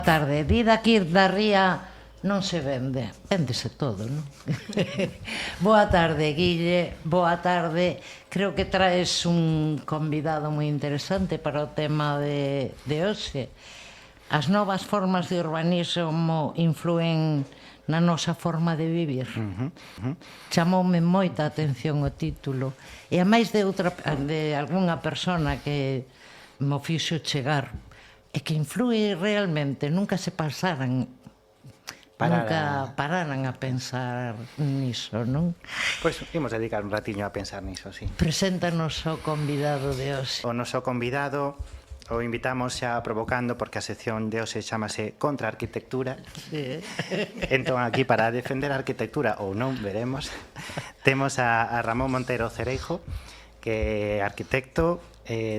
Tarde, vida aquí da ría non se vende, véndese todo, non? Boa tarde, Guille, boa tarde. Creo que traes un convidado moi interesante para o tema de hoxe. As novas formas de urbanismo influen na nosa forma de vivir. Chamoume moita atención o título. E a máis de algunha persona que mo fixo chegar, e que influe realmente, nunca se pasaran, nunca pararan a pensar niso, non? Pois imos dedicar un ratiño a pensar niso, sí. Preséntanos o convidado de hoxe. O noso convidado o invitamos xa provocando porque a sección de hoxe chamase Contra a Arquitectura. Sí. Entón aquí para defender a arquitectura ou non, veremos, temos a Ramón Montero Cereijo, que é arquitecto,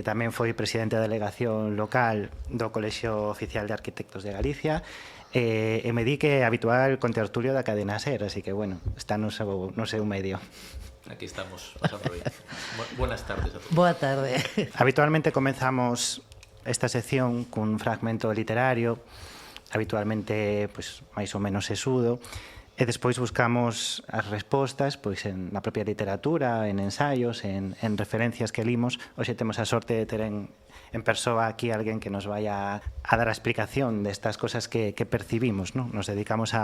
tamén foi presidente da delegación local do Colexio Oficial de Arquitectos de Galicia, e me di que é habitual contertulio da cadena SER, así que, bueno, está no seu medio. Aquí estamos, pasando bien. Buenas tardes a todos. Boa tarde. Habitualmente comenzamos esta sección cun fragmento literario, habitualmente, pois, máis ou menos sesudo, e despois buscamos as respostas pois na propia literatura, en ensaios, en referencias que limos. Hoxe temos a sorte de ter en persoa aquí alguén que nos vai a dar a explicación destas cosas que percibimos, non? Nos dedicamos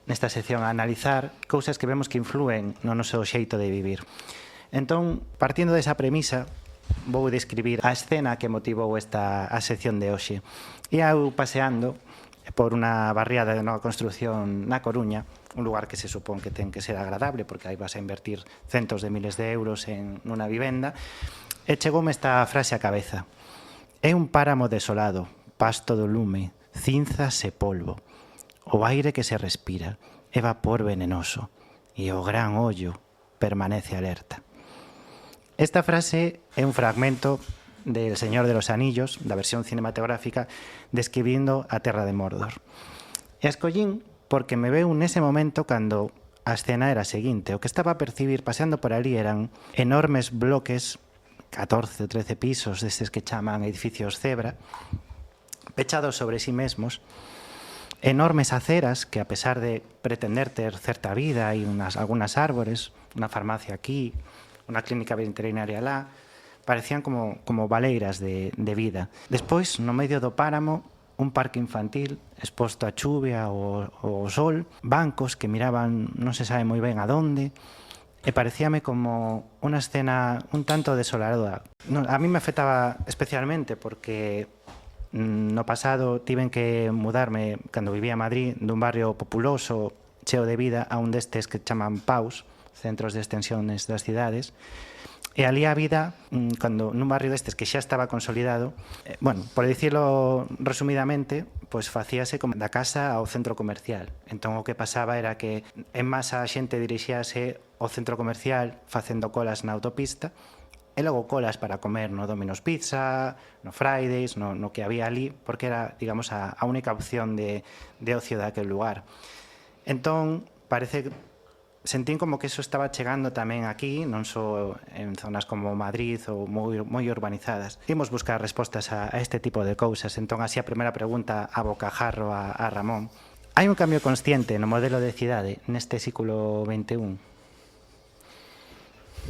nesta sección a analizar cousas que vemos que influen no noso xeito de vivir. Entón, partindo desa premisa, vou describir a escena que motivou esta a sección de hoxe. Ia eu paseando por unha barriada de nova construción na Coruña, un lugar que se supón que ten que ser agradable porque aí vas a invertir centos de miles de euros en unha vivenda, e chegoume esta frase á cabeza: é un páramo desolado, pasto do lume, cinzas e polvo, o aire que se respira é vapor venenoso e o gran ollo permanece alerta. Esta frase é un fragmento del Señor de los Anillos, da versión cinematográfica, describindo a terra de Mordor. E a escollín porque me veu nese momento cando a escena era a seguinte. O que estaba a percibir paseando por ali eran enormes bloques, 14 ou 13 pisos destes que chaman edificios cebra, pechados sobre sí mesmos, enormes aceras que, a pesar de pretender ter certa vida, hai algunhas árbores, unha farmacia aquí, unha clínica veterinaria lá, parecían como baleiras de vida. Despois, no medio do páramo, un parque infantil exposto á chuvia ou ao sol, bancos que miraban non se sabe moi ben a donde, e parecíame como unha escena un tanto desoladora. A mí me afectaba especialmente porque no pasado tiven que mudarme, cando vivía en Madrid, dun barrio populoso, cheo de vida, a un destes que chaman PAUs, centros de extensiones das cidades. E ali a vida, cando nun barrio destes que xa estaba consolidado, bueno, por dicirlo resumidamente, pois facíase como da casa ao centro comercial. Entón o que pasaba era que en masa a xente dirixíase ao centro comercial facendo colas na autopista e logo colas para comer no Domino's Pizza, no Fridays, no que había ali, porque era, digamos, a única opción de ocio daquel lugar. Entón, sentín como que eso estaba chegando tamén aquí, non só en zonas como Madrid ou moi urbanizadas. Imos buscar respostas a este tipo de cousas. Entón, así a primeira pregunta a bocajarro a Ramón. Hai un cambio consciente no modelo de cidade neste século XXI?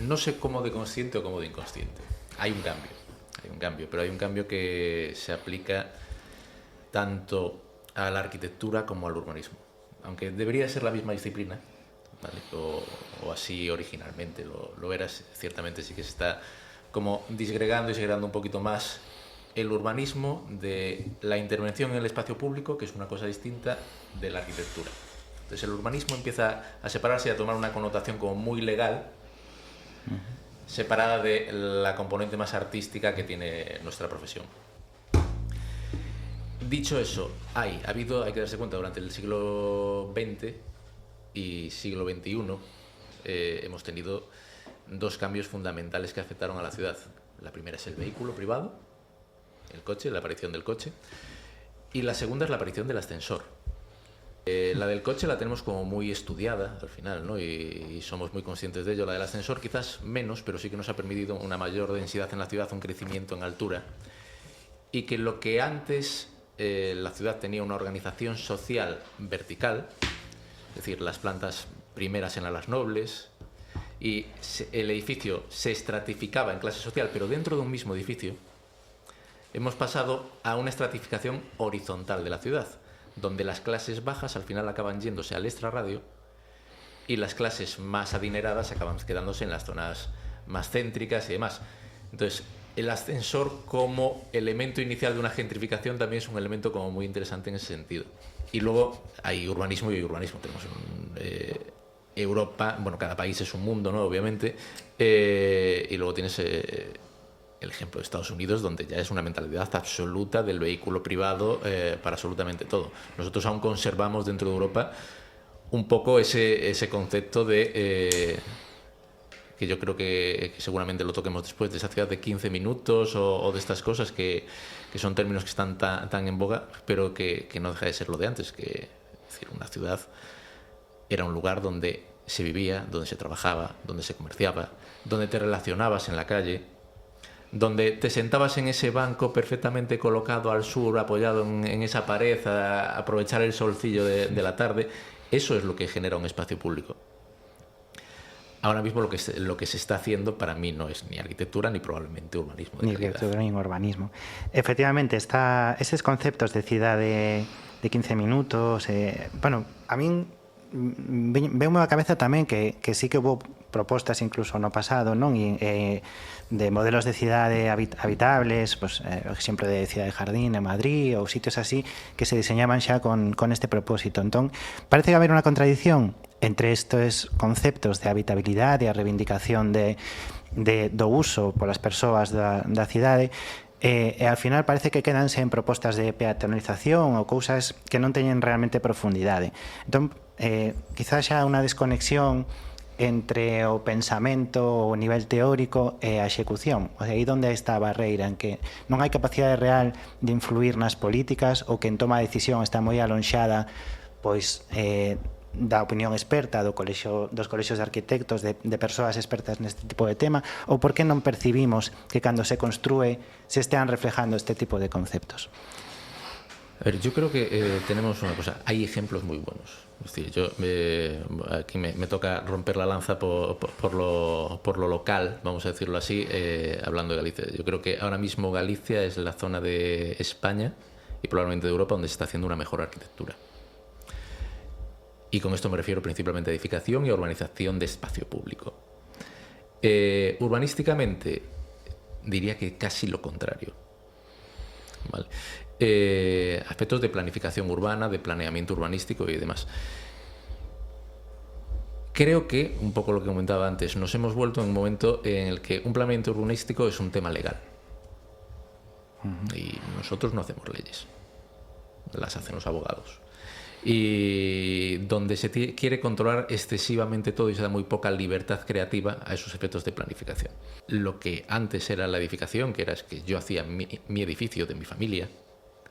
No sé cómo de consciente o cómo de inconsciente. Hay un cambio, pero hay un cambio que se aplica tanto a la arquitectura como al urbanismo. Aunque debería ser la misma disciplina, ¿vale? O así originalmente lo era, ciertamente sí que se está como disgregando y segregando un poquito más el urbanismo de la intervención en el espacio público, que es una cosa distinta de la arquitectura. Entonces el urbanismo empieza a separarse y a tomar una connotación como muy legal, separada de la componente más artística que tiene nuestra profesión. Dicho eso, hay que darse cuenta, durante el siglo XX y siglo XXI hemos tenido dos cambios fundamentales que afectaron a la ciudad. La primera es el vehículo privado, el coche, la aparición del coche, y la segunda es la aparición del ascensor. La del coche la tenemos como muy estudiada al final, ¿no? Y somos muy conscientes de ello. La del ascensor quizás menos, pero sí que nos ha permitido una mayor densidad en la ciudad, un crecimiento en altura, y que lo que antes la ciudad tenía una organización social vertical, es decir, las plantas primeras eran las nobles, y el edificio se estratificaba en clase social, pero dentro de un mismo edificio hemos pasado a una estratificación horizontal de la ciudad, donde las clases bajas al final acaban yéndose al extrarradio y las clases más adineradas acaban quedándose en las zonas más céntricas y demás. Entonces, el ascensor como elemento inicial de una gentrificación también es un elemento como muy interesante en ese sentido. Y luego hay urbanismo y urbanismo. Tenemos Europa, bueno, cada país es un mundo, ¿no? Obviamente. Y luego tienes el ejemplo de Estados Unidos, donde ya es una mentalidad absoluta del vehículo privado para absolutamente todo. Nosotros aún conservamos dentro de Europa un poco ese concepto de... que yo creo que seguramente lo toquemos después, de esa ciudad de 15 minutos o de estas cosas que son términos que están tan en boga, pero que no deja de ser lo de antes, que es decir, una ciudad era un lugar donde se vivía, donde se trabajaba, donde se comerciaba, donde te relacionabas en la calle, donde te sentabas en ese banco perfectamente colocado al sur, apoyado en esa pared, a aprovechar el solcillo de la tarde. Eso es lo que genera un espacio público. Ahora mismo lo que se está haciendo para mí no es ni arquitectura ni probablemente urbanismo. Ni arquitectura ni urbanismo. Efectivamente, esos conceptos de ciudad de 15 minutos, bueno, a mí veume a cabeza tamén que sí que hubo propostas incluso no pasado, non? De modelos de cidade habitables, pues, exemplo de Cidade Jardín en Madrid ou sitios así que se diseñaban xa con este propósito. Entón, parece que haber unha contradición entre estes conceptos de habitabilidade e a reivindicación do uso polas persoas da cidade, e ao final parece que quedanse en propostas de peatonalización ou cousas que non teñen realmente profundidade. Entón, quizás xa unha desconexión entre o pensamento, o nivel teórico e a execución. O sea, aí onde está a barreira, en que non hai capacidade real de influir nas políticas, ou que en toma de decisión está moi alonxada pois da opinión experta dos colexios de arquitectos, de persoas expertas neste tipo de tema, ou por que non percibimos que cando se construe se estean reflejando este tipo de conceptos? A ver, yo creo que tenemos una cosa, hay ejemplos muy buenos. Es decir, aquí me toca romper la lanza por lo local, vamos a decirlo así, hablando de Galicia. Yo creo que ahora mismo Galicia es la zona de España y probablemente de Europa donde se está haciendo una mejor arquitectura. Y con esto me refiero principalmente a edificación y a urbanización de espacio público. Urbanísticamente, diría que casi lo contrario. ¿Vale? Aspectos de planificación urbana, de planeamiento urbanístico y demás. Creo que, un poco lo que comentaba antes, nos hemos vuelto en un momento en el que un planeamiento urbanístico es un tema legal. Y nosotros no hacemos leyes, las hacen los abogados. Y donde se quiere controlar excesivamente todo y se da muy poca libertad creativa a esos efectos de planificación. Lo que antes era la edificación, que era que yo hacía mi edificio de mi familia,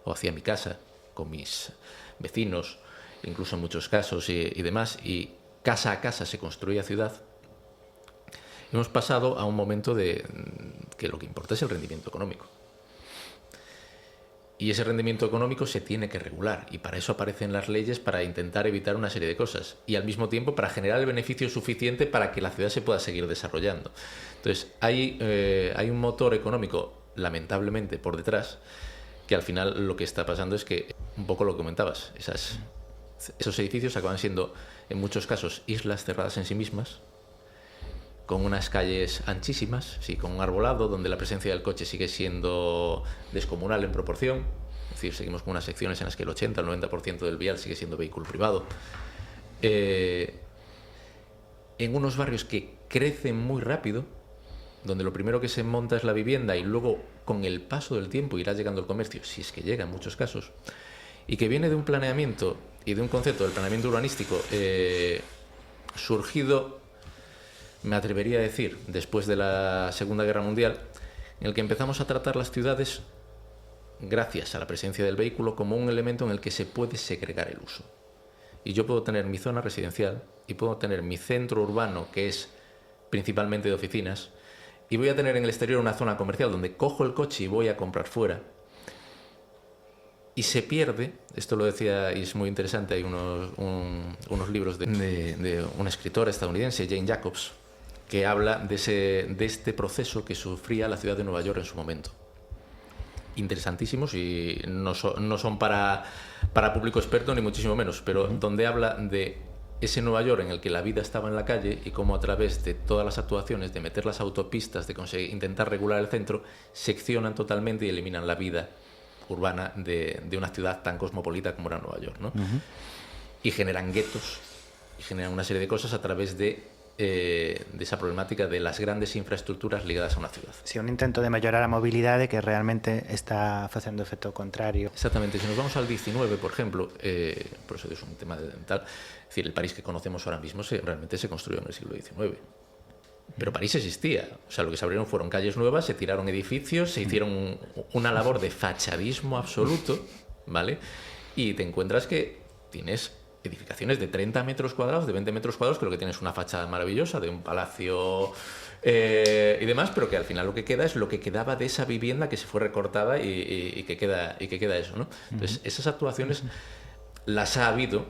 o hacía mi casa con mis vecinos, incluso en muchos casos y demás, y casa a casa se construía ciudad, hemos pasado a un momento de que lo que importa es el rendimiento económico. Y ese rendimiento económico se tiene que regular, y para eso aparecen las leyes, para intentar evitar una serie de cosas, y al mismo tiempo para generar el beneficio suficiente para que la ciudad se pueda seguir desarrollando. Entonces hay un motor económico, lamentablemente, por detrás, que al final lo que está pasando es que, un poco lo que comentabas, esos edificios acaban siendo, en muchos casos, islas cerradas en sí mismas, con unas calles anchísimas, sí, con un arbolado, donde la presencia del coche sigue siendo descomunal en proporción. Es decir, seguimos con unas secciones en las que el 80 o el 90% del vial sigue siendo vehículo privado. En unos barrios que crecen muy rápido, donde lo primero que se monta es la vivienda y luego, con el paso del tiempo, irá llegando el comercio, si es que llega en muchos casos, y que viene de un planeamiento y de un concepto del planeamiento urbanístico surgido, me atrevería a decir, después de la Segunda Guerra Mundial, en el que empezamos a tratar las ciudades, gracias a la presencia del vehículo, como un elemento en el que se puede segregar el uso. Y yo puedo tener mi zona residencial y puedo tener mi centro urbano, que es principalmente de oficinas, y voy a tener en el exterior una zona comercial donde cojo el coche y voy a comprar fuera. Y se pierde, esto lo decía y es muy interesante, hay unos libros de una escritora estadounidense, Jane Jacobs, que habla de este proceso que sufría la ciudad de Nueva York en su momento. Interesantísimos y no son para público experto ni muchísimo menos, pero donde habla de ese Nueva York en el que la vida estaba en la calle y cómo a través de todas las actuaciones, de meter las autopistas, de conseguir, intentar regular el centro, seccionan totalmente y eliminan la vida urbana de una ciudad tan cosmopolita como era Nueva York, ¿no? Y generan guetos y generan una serie de cosas a través de esa problemática de las grandes infraestructuras ligadas a una ciudad. Sí, un intento de mellorar a mobilidade que realmente está facendo efecto contrario. Exactamente. Si nos vamos al 19, por ejemplo, por eso es un tema tal, es decir, el París que conocemos ahora mismo realmente se construyó en el siglo XIX. Pero París existía. O sea, lo que se abrieron fueron calles nuevas, se tiraron edificios, se hicieron una labor de fachadismo absoluto, ¿vale? Y te encuentras que tienes edificaciones de 30 metros cuadrados, de 20 metros cuadrados, que lo que tienes es una fachada maravillosa de un palacio y demás, pero que al final lo que queda es lo que quedaba de esa vivienda que se fue recortada y que queda eso, ¿no? Entonces, esas actuaciones las ha habido,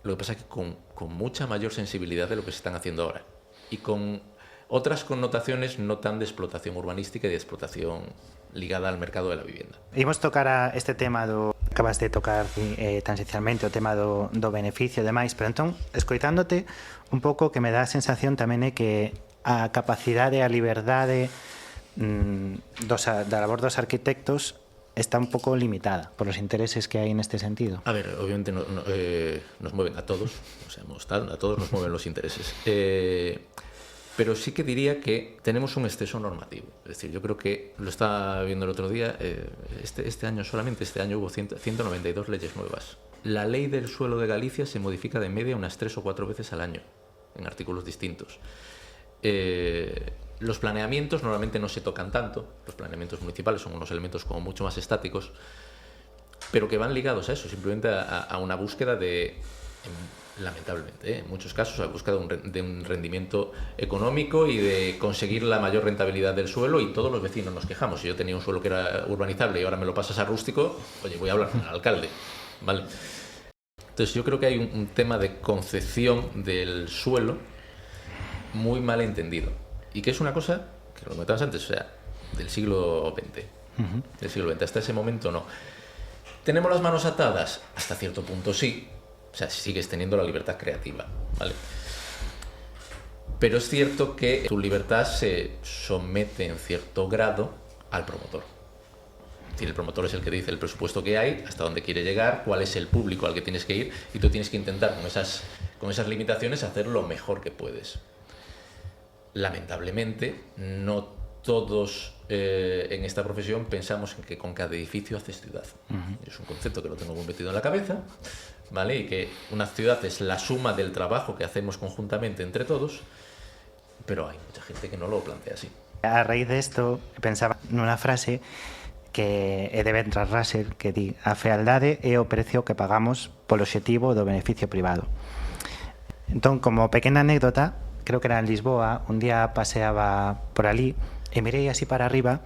lo que pasa es que con mucha mayor sensibilidad de lo que se están haciendo ahora y con otras connotaciones no tan de explotación urbanística y de explotación ligada al mercado de la vivienda. Imos tocar a este tema acabas de tocar tan esencialmente o tema do beneficio e demais, pero entón, escoitándote un pouco, que me dá a sensación tamén é que a capacidade, a liberdade da labor dos arquitectos está un pouco limitada por los intereses que hai neste sentido. A ver, obviamente nos mueven a todos, a todos nos mueven los intereses. Pero sí que diría que tenemos un exceso normativo. Es decir, yo creo que lo estaba viendo el otro día, este año hubo 192 leyes nuevas. La ley del suelo de Galicia se modifica de media unas 3 o 4 veces al año, en artículos distintos. Los planeamientos normalmente no se tocan tanto, los planeamientos municipales son unos elementos como mucho más estáticos, pero que van ligados a eso, simplemente a una búsqueda lamentablemente, en muchos casos, a la búsqueda de un rendimiento económico y de conseguir la mayor rentabilidad del suelo, y todos los vecinos nos quejamos. Si yo tenía un suelo que era urbanizable y ahora me lo pasas a rústico, oye, voy a hablar con el alcalde, ¿vale? Entonces yo creo que hay un tema de concepción del suelo muy mal entendido, y que es una cosa, que lo comentabas antes, o sea, del siglo XX. Del siglo XX, hasta ese momento no. ¿Tenemos las manos atadas? Hasta cierto punto sí. O sea, sigues teniendo la libertad creativa, ¿vale? Pero es cierto que tu libertad se somete en cierto grado al promotor. Es decir, el promotor es el que dice el presupuesto que hay, hasta dónde quiere llegar, cuál es el público al que tienes que ir, y tú tienes que intentar con esas limitaciones hacer lo mejor que puedes. Lamentablemente, no todos en esta profesión pensamos en que con cada edificio haces ciudad. Es un concepto que lo tengo muy metido en la cabeza, ¿vale? Y que una ciudad es la suma del trabajo que hacemos conjuntamente entre todos, pero hay mucha gente que no lo plantea así. A raíz de esto, pensaba nunha frase que é de Bertrand Russell, que di: a fealdade é o precio que pagamos polo obxectivo do beneficio privado. Entón, como pequena anécdota, creo que era en Lisboa, un día paseaba por ali e mirei así para arriba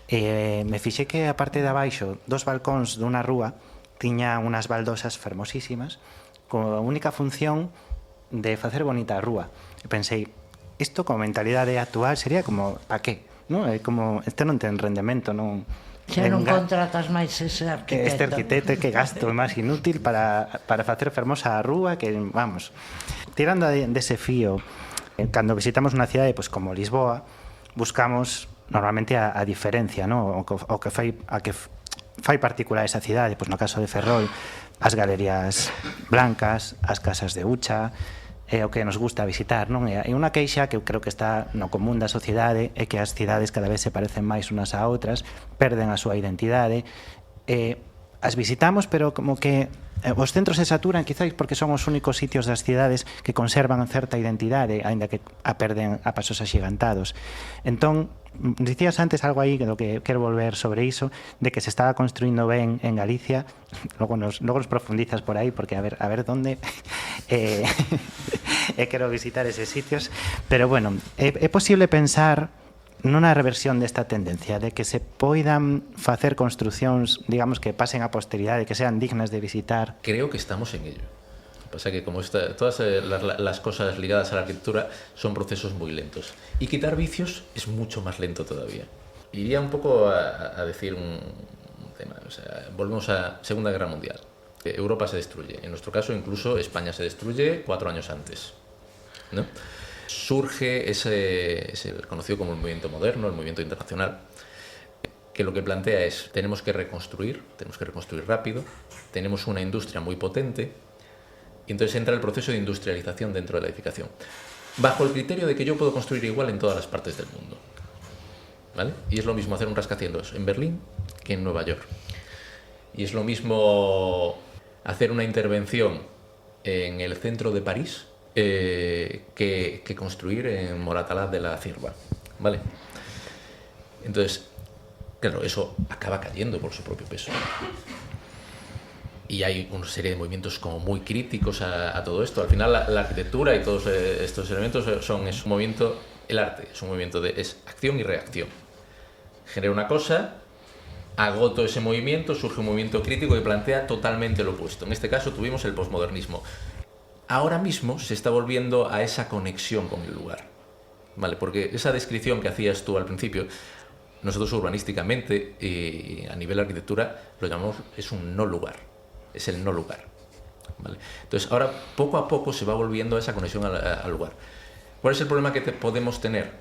e me fixei que a parte de abaixo dos balcóns dunha rúa tiña unhas baldosas fermosísimas con a única función de facer bonita a rúa. E pensei, isto como mentalidade actual sería como, pa qué? No? É como, este non ten rendemento, non... Xa non contratas máis ese arquitecto. Este arquitecto que gasto máis inútil para facer fermosa a rúa, que, vamos, tirando dese fío, cando visitamos unha cidade pues, como Lisboa, buscamos normalmente a diferencia, ¿no? o que fai particular esa cidade, pois no caso de Ferrol, as galerías blancas, as casas de Ucha, é o que nos gusta visitar, non? E unha queixa que eu creo que está no común da sociedade é que as cidades cada vez se parecen máis unas a outras, perden a súa identidade, as visitamos, pero como que os centros se saturan, quizáis porque son os únicos sitios das cidades que conservan certa identidade, aínda que a perden a pasos axigantados. Entón, dicías antes algo aí do que quero volver sobre iso, de que se estaba construindo ben en Galicia, logo nos profundizas por aí, porque a ver donde quero visitar eses sitios, pero bueno, é posible pensar nunha reversión desta tendencia de que se poidan facer construcións, digamos, que pasen a posteridade, que sean dignas de visitar? Creo que estamos en ello. Lo que pasa es que como todas las cosas ligadas a la arquitectura son procesos muy lentos. Y quitar vicios es mucho más lento todavía. Iría un poco a decir un tema. O sea, volvemos a Segunda Guerra Mundial. Europa se destruye. En nuestro caso, incluso España se destruye 4 años antes, ¿no? Surge ese conocido como el movimiento moderno, el movimiento internacional, que lo que plantea es: tenemos que reconstruir rápido, tenemos una industria muy potente, y entonces entra el proceso de industrialización dentro de la edificación, bajo el criterio de que yo puedo construir igual en todas las partes del mundo, ¿vale? Y es lo mismo hacer un rascacielos en Berlín que en Nueva York, y es lo mismo hacer una intervención en el centro de París que construir en Moratalaz de la Cierva, ¿vale? Entonces, claro, eso acaba cayendo por su propio peso. Y hay una serie de movimientos como muy críticos a todo esto. Al final, la arquitectura y todos estos elementos es un movimiento, el arte es un movimiento es acción y reacción. Genera una cosa, agoto ese movimiento, surge un movimiento crítico que plantea totalmente lo opuesto. En este caso tuvimos el posmodernismo. Ahora mismo se está volviendo a esa conexión con el lugar, ¿vale? Porque esa descripción que hacías tú al principio, nosotros urbanísticamente y a nivel de arquitectura lo llamamos, es un no lugar, es el no lugar, ¿vale? Entonces ahora poco a poco se va volviendo a esa conexión al lugar. ¿Cuál es el problema que podemos tener?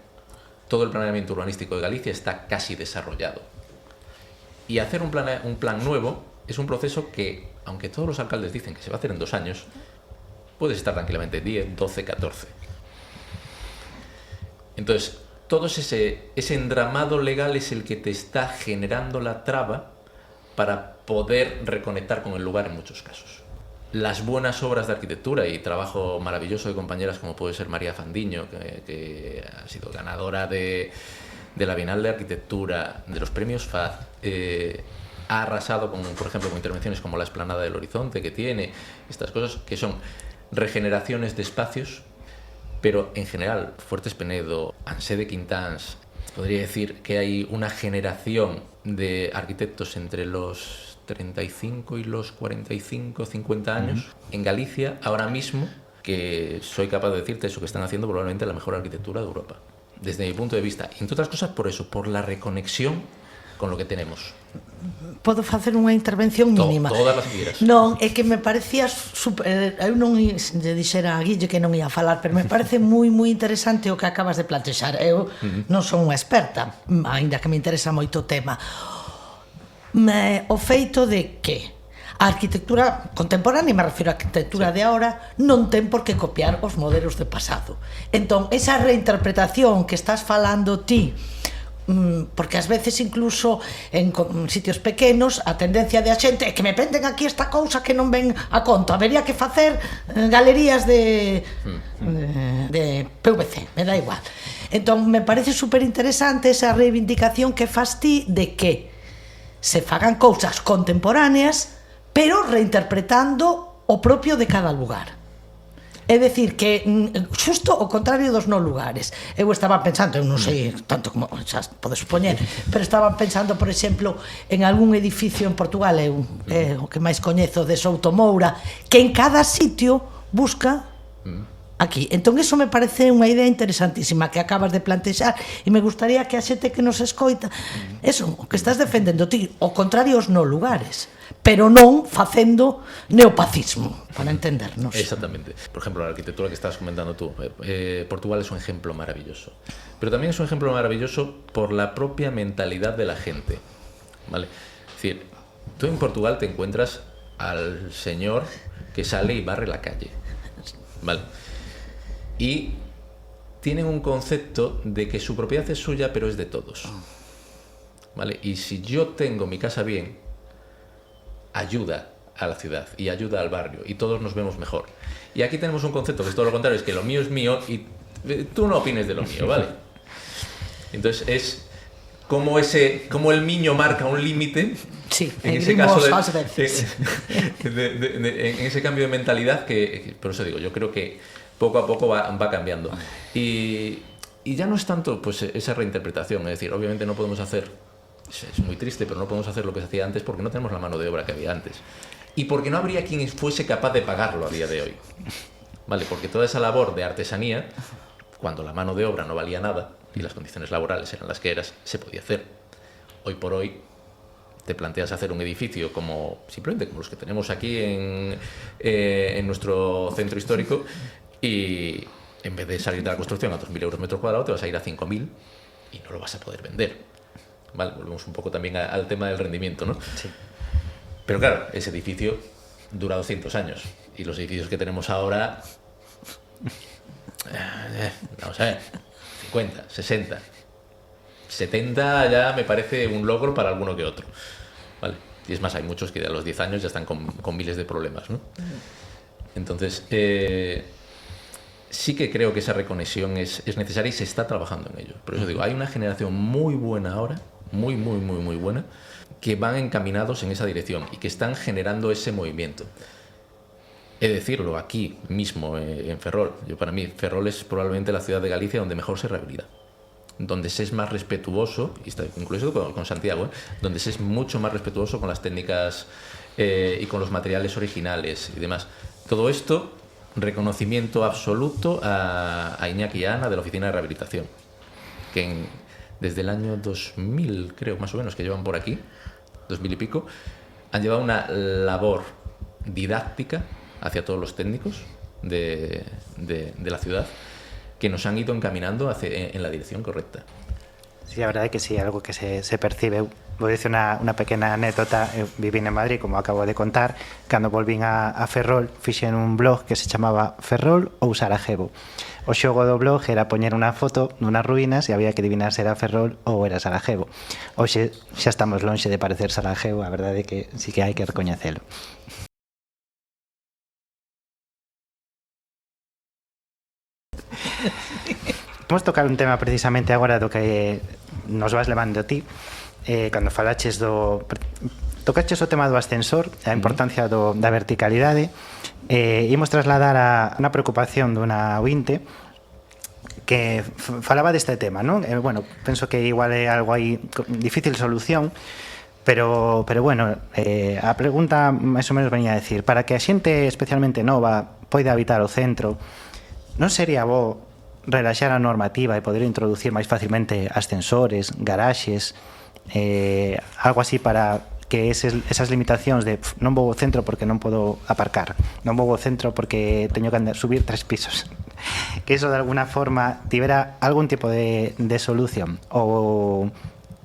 Todo el planeamiento urbanístico de Galicia está casi desarrollado, y hacer un plan nuevo es un proceso que, aunque todos los alcaldes dicen que se va a hacer en 2 años, puedes estar tranquilamente 10, 12, 14. Entonces, todo ese entramado legal es el que te está generando la traba para poder reconectar con el lugar en muchos casos. Las buenas obras de arquitectura y trabajo maravilloso de compañeras como puede ser María Fandiño, que ha sido ganadora de la Bienal de Arquitectura, de los premios FAD, ha arrasado, por ejemplo, con intervenciones como la Explanada del Horizonte, que tiene estas cosas que son regeneraciones de espacios, pero en general, Fuertes Penedo, Ansé de Quintáns, podría decir que hay una generación de arquitectos entre los 35 y los 45, 50 años en Galicia ahora mismo, que soy capaz de decirte eso, que están haciendo probablemente la mejor arquitectura de Europa, desde mi punto de vista, y entre otras cosas por eso, por la reconexión con lo que tenemos. Podo facer unha intervención mínima? Todas as vidas. Non, é que me parecía super... Eu non lle dixera a Guille que non ia falar, pero me parece moi interesante o que acabas de plantexar. Eu non son unha experta, aínda que me interesa moito o tema. O feito de que a arquitectura contemporánea, me refiro á arquitectura de agora, non ten por que copiar os modelos de pasado. Entón, esa reinterpretación que estás falando ti, porque ás veces incluso en sitios pequenos a tendencia de a xente é que me venden aquí esta cousa que non ven a conto, habería que facer galerías de PVC, me dá igual. Entón me parece super interesante esa reivindicación que fas ti de que se fagan cousas contemporáneas pero reinterpretando o propio de cada lugar. É dicir, que xusto o contrario dos non lugares. Eu estaba pensando, eu non sei tanto como xa podes supoñer, pero estaba pensando, por exemplo, en algún edificio en Portugal, o que máis coñezo, de Soutomoura, que en cada sitio busca aquí. Entón, iso me parece unha idea interesantísima que acabas de plantexar, e me gustaría que a xente que nos escoita, eso, o que estás defendendo ti, o contrario os non lugares, pero non facendo neopacismo, para entendernos. Exactamente. Por ejemplo, la arquitectura que estabas comentando tú, Portugal es un ejemplo maravilloso, pero también es un ejemplo maravilloso por la propia mentalidad de la gente, ¿vale? Es decir, tú en Portugal te encuentras al señor que sale y barre la calle, ¿vale? Y tienen un concepto de que su propiedad es suya, pero es de todos, ¿vale? Y si yo tengo mi casa bien, ayuda a la ciudad y ayuda al barrio y todos nos vemos mejor. Y aquí tenemos un concepto que es todo lo contrario, es que lo mío es mío y tú no opines de lo mío, ¿vale? Entonces es como el niño marca un límite. Sí, en ese caso en ese cambio de mentalidad que por eso digo, yo creo que poco a poco va cambiando. Y Y ya no es tanto pues esa reinterpretación, es decir, obviamente no podemos hacer, es muy triste, pero no podemos hacer lo que se hacía antes porque no tenemos la mano de obra que había antes. Y porque no habría quien fuese capaz de pagarlo a día de hoy. ¿Vale? Porque toda esa labor de artesanía, cuando la mano de obra no valía nada y las condiciones laborales eran las que eran, se podía hacer. Hoy por hoy te planteas hacer un edificio simplemente como los que tenemos aquí en nuestro centro histórico y en vez de salir de la construcción a 2.000 euros metro cuadrado, te vas a ir a 5.000 y no lo vas a poder vender. Vale, volvemos un poco también al tema del rendimiento, ¿no? Sí. Pero claro, ese edificio dura 200 años y los edificios que tenemos ahora, vamos a ver, 50, 60, 70 ya me parece un logro para alguno que otro. ¿Vale? Y es más, hay muchos que a los 10 años ya están con miles de problemas, ¿no? Entonces, sí que creo que esa reconexión es necesaria y se está trabajando en ello. Por eso digo, hay una generación muy buena ahora, muy buena, que van encaminados en esa dirección y que están generando ese movimiento. He de decirlo, aquí mismo, en Ferrol. Para mí, Ferrol es probablemente la ciudad de Galicia donde mejor se rehabilita, donde se es más respetuoso, y está incluido con Santiago, donde se es mucho más respetuoso con las técnicas y con los materiales originales y demás. Todo esto, reconocimiento absoluto a Iñaki y a Ana de la Oficina de Rehabilitación, que desde el año 2000, creo, más o menos, que llevan por aquí, 2000 y pico, han llevado una labor didáctica hacia todos los técnicos de la ciudad que nos han ido encaminando en la dirección correcta. Sí, la verdad é que sí, algo que se percibe. Vou dicir unha pequena anécdota. Eu vivín en Madrid, como acabo de contar. Cando volvín a Ferrol, fixen un blog que se chamaba Ferrol ou Sarajevo. O xogo do blog era poñer unha foto nunas ruínas e había que adivinar se era Ferrol ou era Sarajevo. Hoxe xa estamos lonxe de parecer Sarajevo, a verdade é que sí que hai que recoñecelo. Vamos tocar un tema precisamente agora do que nos vas levando ti, cando falaches tocaches o tema do ascensor, a importancia da verticalidade, imos trasladar a unha preocupación dunha ointe que falaba deste tema, non? Bueno, penso que igual é algo aí difícil solución, pero bueno, a pregunta máis ou menos venía a decir, para que a xente especialmente nova poida habitar o centro, non sería bo relaxar a normativa e poder introducir máis facilmente ascensores, garaxes, algo así para que esas limitacións de non vou ao centro porque non podo aparcar, non vou ao centro porque teño que subir 3 pisos, que eso de alguna forma tivera algún tipo de solución, ou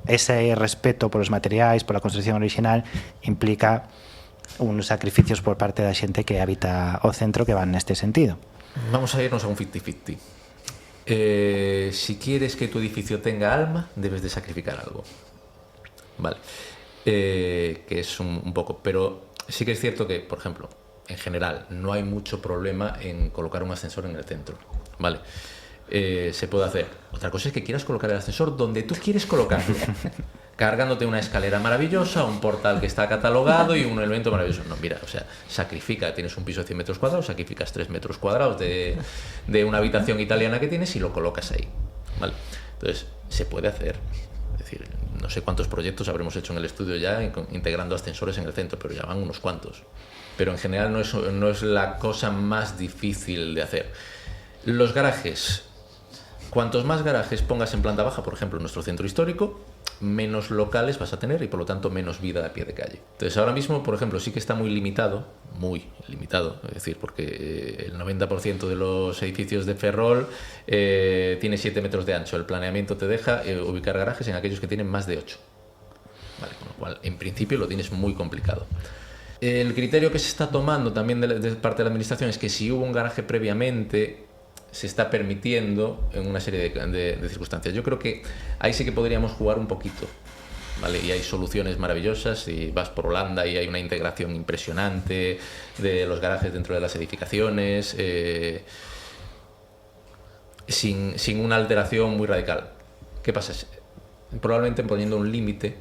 ese respeto polos materiais, pola construcción original implica uns sacrificios por parte da xente que habita o centro que van neste sentido. Vamos a irnos a un 50-50. Si quieres que tu edificio tenga alma, debes de sacrificar algo. Vale. Que es un poco... Pero sí que es cierto que, por ejemplo, en general, no hay mucho problema en colocar un ascensor en el centro. Vale. Se puede hacer. Otra cosa es que quieras colocar el ascensor donde tú quieres colocarlo. Cargándote una escalera maravillosa, un portal que está catalogado y un elemento maravilloso. No, mira, o sea, sacrifica, tienes un piso de 100 metros cuadrados, sacrificas 3 metros cuadrados de una habitación italiana que tienes y lo colocas ahí. ¿Vale? Entonces, se puede hacer. Es decir, no sé cuántos proyectos habremos hecho en el estudio ya integrando ascensores en el centro, pero ya van unos cuantos. Pero en general no es la cosa más difícil de hacer. Los garajes. Cuantos más garajes pongas en planta baja, por ejemplo, en nuestro centro histórico, menos locales vas a tener y por lo tanto menos vida a pie de calle. Entonces ahora mismo, por ejemplo, sí que está muy limitado, es decir, porque el 90% de los edificios de Ferrol tiene 7 metros de ancho. El planeamiento te deja ubicar garajes en aquellos que tienen más de 8. Vale, con lo cual, en principio lo tienes muy complicado. El criterio que se está tomando también de parte de la administración es que si hubo un garaje previamente, se está permitiendo en una serie de circunstancias. Yo creo que ahí sí que podríamos jugar un poquito, ¿vale? Y hay soluciones maravillosas, y vas por Holanda y hay una integración impresionante de los garajes dentro de las edificaciones, sin una alteración muy radical. ¿Qué pasa? Probablemente poniendo un límite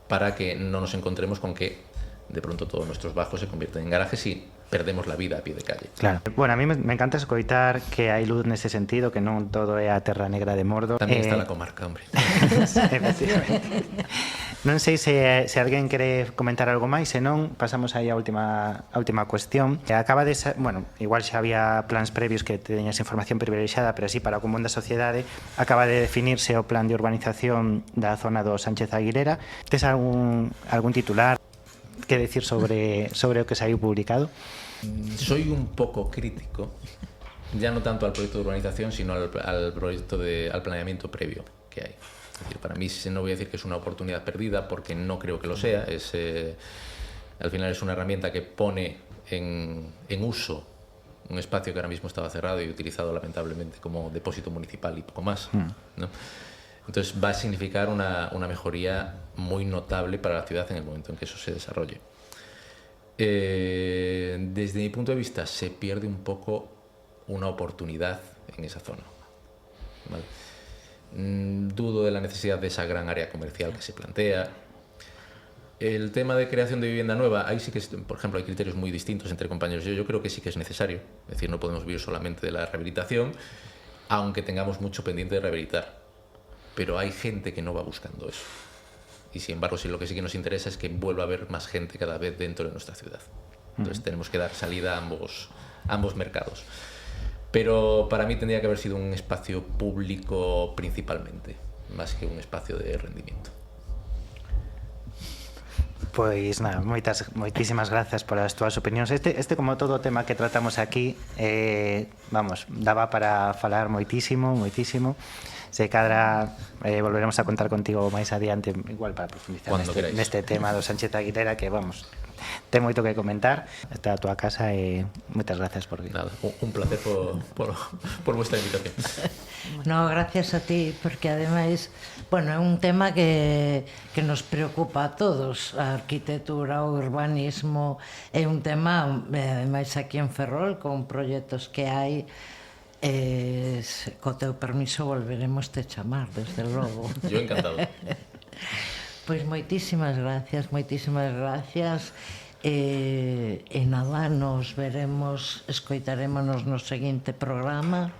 para que no nos encontremos con que de pronto todos nuestros bajos se convierten en garajes y perdemos la vida a pie de calle. Claro. Bueno, a mí me encanta escoitar que hai luz nese sentido, que non todo é a Terra Negra de Mordor. Tamén está la comarca, hombre. Efectivamente. Non sei se alguén quere comentar algo máis, se non, pasamos aí a última cuestión. Acaba de ser, bueno, igual xa había plans previos que teñas información privilexiada, pero así para o común da sociedade, acaba de definirse o plan de urbanización da zona do Sánchez Aguilera. Tes algún titular que decir sobre o que saiu publicado? Soy un poco crítico, ya no tanto al proyecto de urbanización, sino al proyecto al planeamiento previo que hay. Es decir, para mí no voy a decir que es una oportunidad perdida, porque no creo que lo sea. Al final es una herramienta que pone en uso un espacio que ahora mismo estaba cerrado y utilizado lamentablemente como depósito municipal y poco más, ¿no? Entonces va a significar una mejoría muy notable para la ciudad en el momento en que eso se desarrolle. Desde mi punto de vista se pierde un poco una oportunidad en esa zona, ¿vale? Dudo de la necesidad de esa gran área comercial que se plantea. El tema de creación de vivienda nueva, ahí sí que, por ejemplo, hay criterios muy distintos entre compañeros. Yo creo que sí que es necesario. Es decir, no podemos vivir solamente de la rehabilitación, aunque tengamos mucho pendiente de rehabilitar. Pero hay gente que no va buscando eso. Y sin embargo, lo que sí que nos interesa es que vuelva a haber más gente cada vez dentro de nuestra ciudad. Entonces tenemos que dar salida a ambos mercados. Pero para mí tendría que haber sido un espacio público principalmente, más que un espacio de rendimiento. Pois nada, moitísimas grazas por as túas opinións. Este como todo o tema que tratamos aquí, vamos, daba para falar moitísimo. Se cadra volveremos a contar contigo máis adiante, igual para profundizar neste tema do Sánchez Aguilera, que vamos, ten moito que comentar. Está a túa casa e moitas gracias por vir. Nada, un placer por vuestra invitación. No, gracias a ti, porque ademais, bueno, é un tema que nos preocupa a todos. A arquitectura, o urbanismo é un tema, ademais aquí en Ferrol, con proxectos que hai. Co teu permiso volveremos te chamar, desde logo. Yo encantado. Pois moitísimas gracias. E nada, nos veremos, escoitarémonos no seguinte programa.